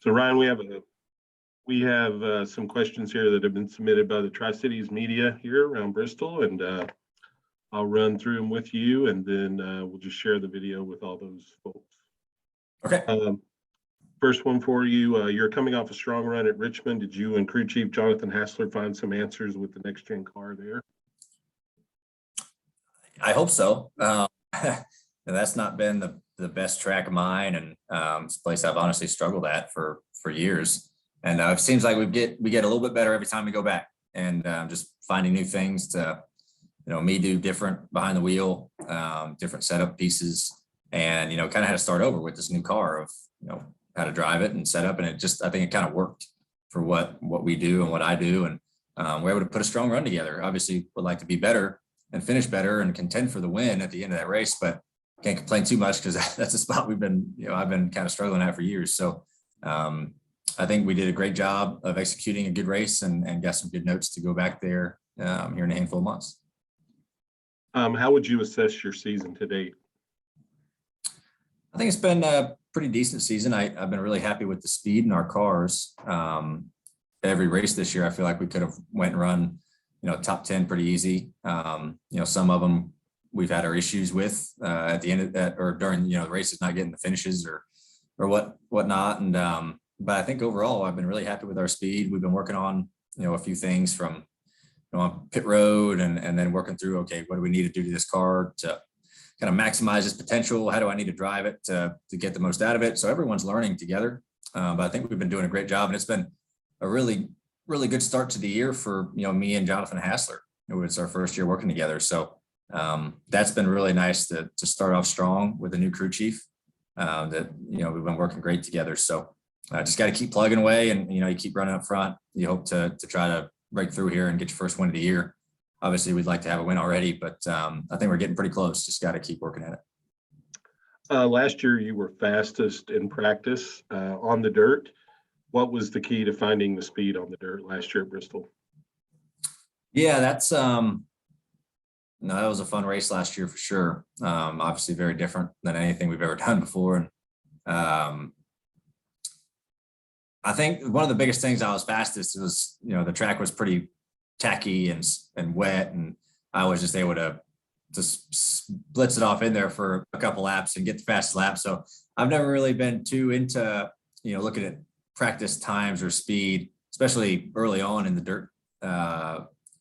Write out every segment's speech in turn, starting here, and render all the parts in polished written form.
So Ryan, we have some questions here that have been submitted by the Tri-Cities media here around Bristol, and I'll run through them with you, and then we'll just share the video with all those folks. Okay. First one for you. You're coming off a strong run at Richmond. Did you and crew chief Jonathan Hassler find some answers with the next gen car there? I hope so. That's not been the best track of mine, and it's a place I've honestly struggled at for years. And it seems like we get a little bit better every time we go back, and just finding new things to, me do different behind the wheel, different setup pieces, and kind of had to start over with this new car of how to drive it and set up, and I think it kind of worked for what we do and what I do, and we're able to put a strong run together. Obviously, would like to be better and finish better and contend for the win at the end of that race, but can't complain too much because that's a spot I've been kind of struggling at for years. So I think we did a great job of executing a good race and got some good notes to go back there here in a handful of months. How would you assess your season to date? I think it's been a pretty decent season. I've been really happy with the speed in our cars. Every race this year, I feel like we could have went and run, top 10 pretty easy. Some of them we've had our issues with at the end of that, or during, the races, not getting the finishes or whatnot. And, but I think overall, I've been really happy with our speed. We've been working on, a few things from, on pit road and then working through, okay, what do we need to do to this car to kind of maximize its potential? How do I need to drive it to get the most out of it? So everyone's learning together. But I think we've been doing a great job, and it's been a really, really good start to the year for, me and Jonathan Hassler. It's our first year working together. So that's been really nice to start off strong with a new crew chief that, we've been working great together. So just got to keep plugging away, and, you keep running up front. You hope to try to break through here and get your first win of the year. Obviously, we'd like to have a win already, but I think we're getting pretty close. Just got to keep working at it. Last year, you were fastest in practice on the dirt. What was the key to finding the speed on the dirt last year at Bristol? Yeah, that's that was a fun race last year for sure. Obviously, very different than anything we've ever done before. And I think one of the biggest things I was fastest was, the track was pretty tacky and wet, and I was just able to just blitz it off in there for a couple laps and get the fastest lap. So I've never really been too into, looking at practice times or speed, especially early on in the dirt,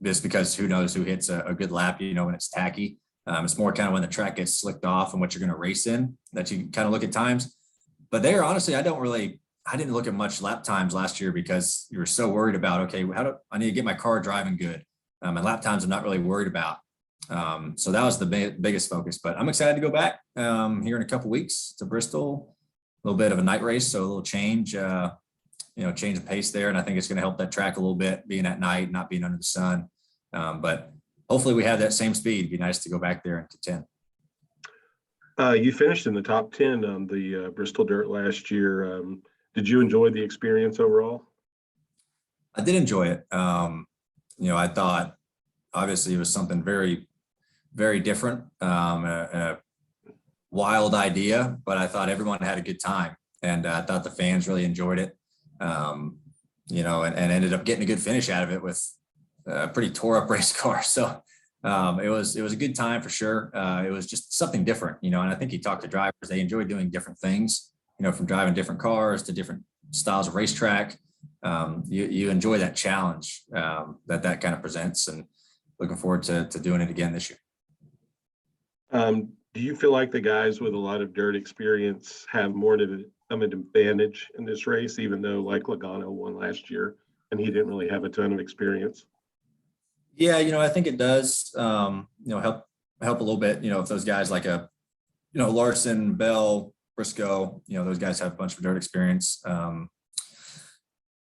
just because who knows who hits a good lap, when it's tacky. It's more kind of when the track gets slicked off and what you're going to race in that you kind of look at times. But there, honestly, I didn't look at much lap times last year because you were so worried about, okay, I need to get my car driving good. And lap times I'm not really worried about. So that was the biggest focus, but I'm excited to go back here in a couple weeks to Bristol, a little bit of a night race. So a little change, change of pace there. And I think it's going to help that track a little bit, being at night, not being under the sun. But hopefully we have that same speed. It'd be nice to go back there and contend. You finished in the top 10 on the Bristol Dirt last year. Did you enjoy the experience overall? I did enjoy it. I thought obviously it was something very, very different, a wild idea, but I thought everyone had a good time, and I thought the fans really enjoyed it. And ended up getting a good finish out of it with a pretty tore up race car. So it was a good time for sure. It was just something different, and I think you talk to drivers, they enjoy doing different things, from driving different cars to different styles of racetrack. You enjoy that challenge that kind of presents, and looking forward to doing it again this year. Do you feel like the guys with a lot of dirt experience have more of an advantage in this race, even though like Logano won last year and he didn't really have a ton of experience? Yeah, I think it does, help a little bit, if those guys like Larson, Bell, Briscoe, those guys have a bunch of dirt experience.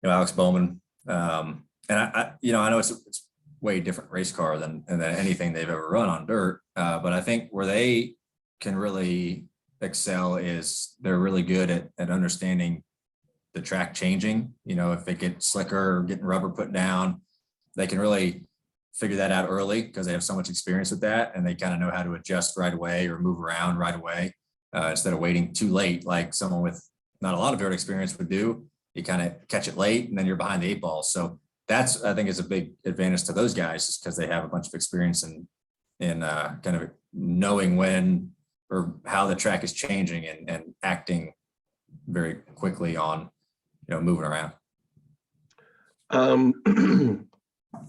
Alex Bowman, and I know it's way different race car than anything they've ever run on dirt. But I think where they can really excel is they're really good at understanding the track changing. If they get slicker or getting rubber put down, they can really figure that out early because they have so much experience with that, and they kind of know how to adjust right away or move around right away instead of waiting too late like someone with not a lot of dirt experience would do. you kind of catch it late and then you're behind the 8 ball. So that's, I think, is a big advantage to those guys, just because they have a bunch of experience in kind of knowing when or how the track is changing and acting very quickly on, moving around.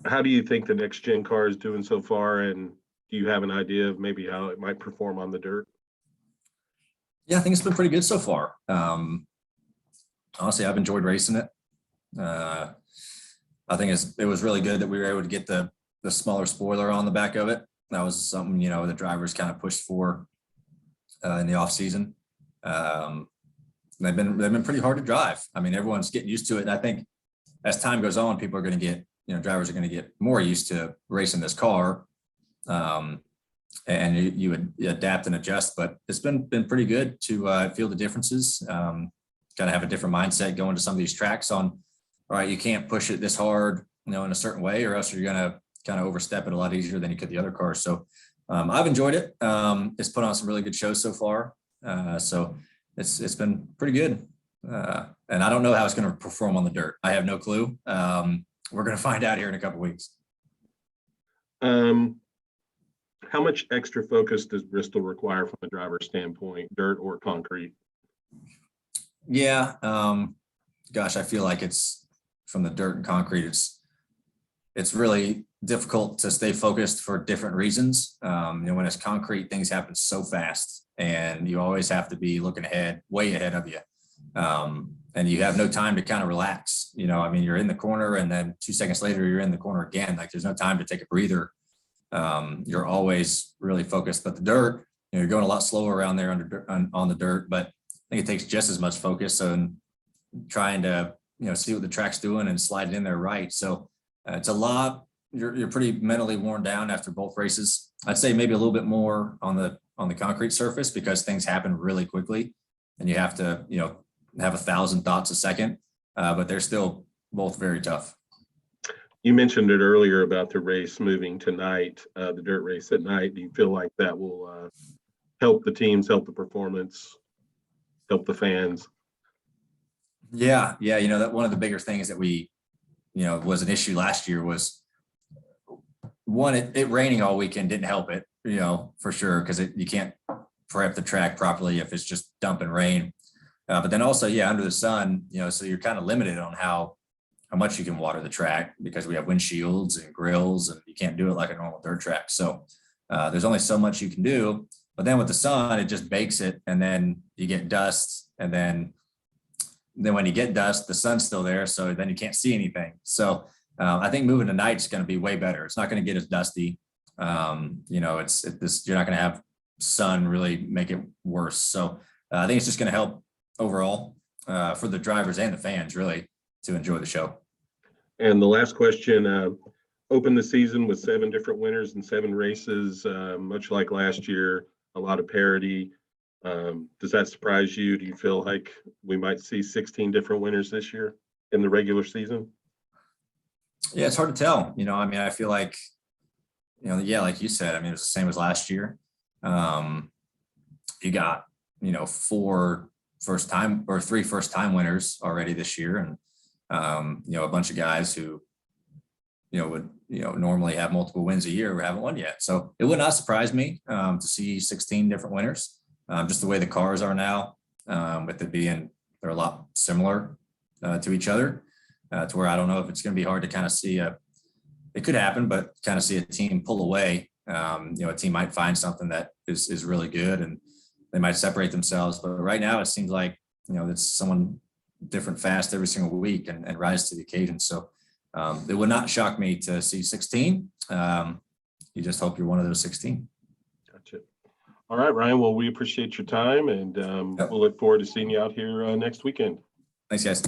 How do you think the next gen car is doing so far? And do you have an idea of maybe how it might perform on the dirt? Yeah, I think it's been pretty good so far. Honestly, I've enjoyed racing it. I think it was really good that we were able to get the smaller spoiler on the back of it. That was something, the drivers kind of pushed for in the off season. They've been pretty hard to drive. I mean, everyone's getting used to it. And I think as time goes on, people are going to get, drivers are going to get more used to racing this car. And you would adapt and adjust, but it's been pretty good to feel the differences. Kind of have a different mindset going to some of these tracks on, all right, you can't push it this hard, in a certain way, or else you're going to kind of overstep it a lot easier than you could the other cars. So I've enjoyed it. It's put on some really good shows so far. So it's been pretty good. And I don't know how it's going to perform on the dirt. I have no clue. We're going to find out here in a couple of weeks. How much extra focus does Bristol require from a driver's standpoint, dirt or concrete? Yeah. Gosh, I feel like it's from the dirt and concrete. It's really difficult to stay focused for different reasons. When it's concrete, things happen so fast and you always have to be looking ahead, way ahead of you. And you have no time to kind of relax. You're in the corner and then 2 seconds later, you're in the corner again. Like there's no time to take a breather. You're always really focused, but the dirt, you're going a lot slower around there on the dirt, but I think it takes just as much focus on trying to, see what the track's doing and slide it in there right. So it's a lot. You're pretty mentally worn down after both races. I'd say maybe a little bit more on the concrete surface because things happen really quickly and you have to, have 1,000 thoughts a second, but they're still both very tough. You mentioned it earlier about the race moving tonight, the dirt race at night. Do you feel like that will help the teams, help the performance, help the fans? Yeah. That one of the bigger things that we, was an issue last year was one, it raining all weekend didn't help it, for sure, because you can't prep the track properly if it's just dumping rain. But then also, under the sun, so you're kind of limited on how much you can water the track because we have windshields and grills and you can't do it like a normal dirt track. So there's only so much you can do, but then with the sun, it just bakes it and then you get dust. And then when you get dust, the sun's still there. So then you can't see anything. So I think moving to night is going to be way better. It's not going to get as dusty. You're not going to have sun really make it worse. So I think it's just going to help overall for the drivers and the fans really to enjoy the show. And the last question, open the season with 7 different winners and 7 races, much like last year, a lot of parity. Does that surprise you? Do you feel like we might see 16 different winners this year in the regular season? Yeah, it's hard to tell. I feel like, like you said, it was the same as last year. You got, 3 first-time winners already this year. And, a bunch of guys who, would, normally have multiple wins a year who haven't won yet. So it would not surprise me to see 16 different winners, just the way the cars are now, with it being, they're a lot similar to each other, to where I don't know if it's going to be hard to kind of see it could happen, but kind of see a team pull away. A team might find something that is really good and they might separate themselves. But right now it seems like, it's someone different fast every single week and rise to the occasion. So it would not shock me to see 16. You just hope you're one of those 16. Gotcha. All right, Ryan. Well, we appreciate your time and we'll look forward to seeing you out here next weekend. Thanks, guys.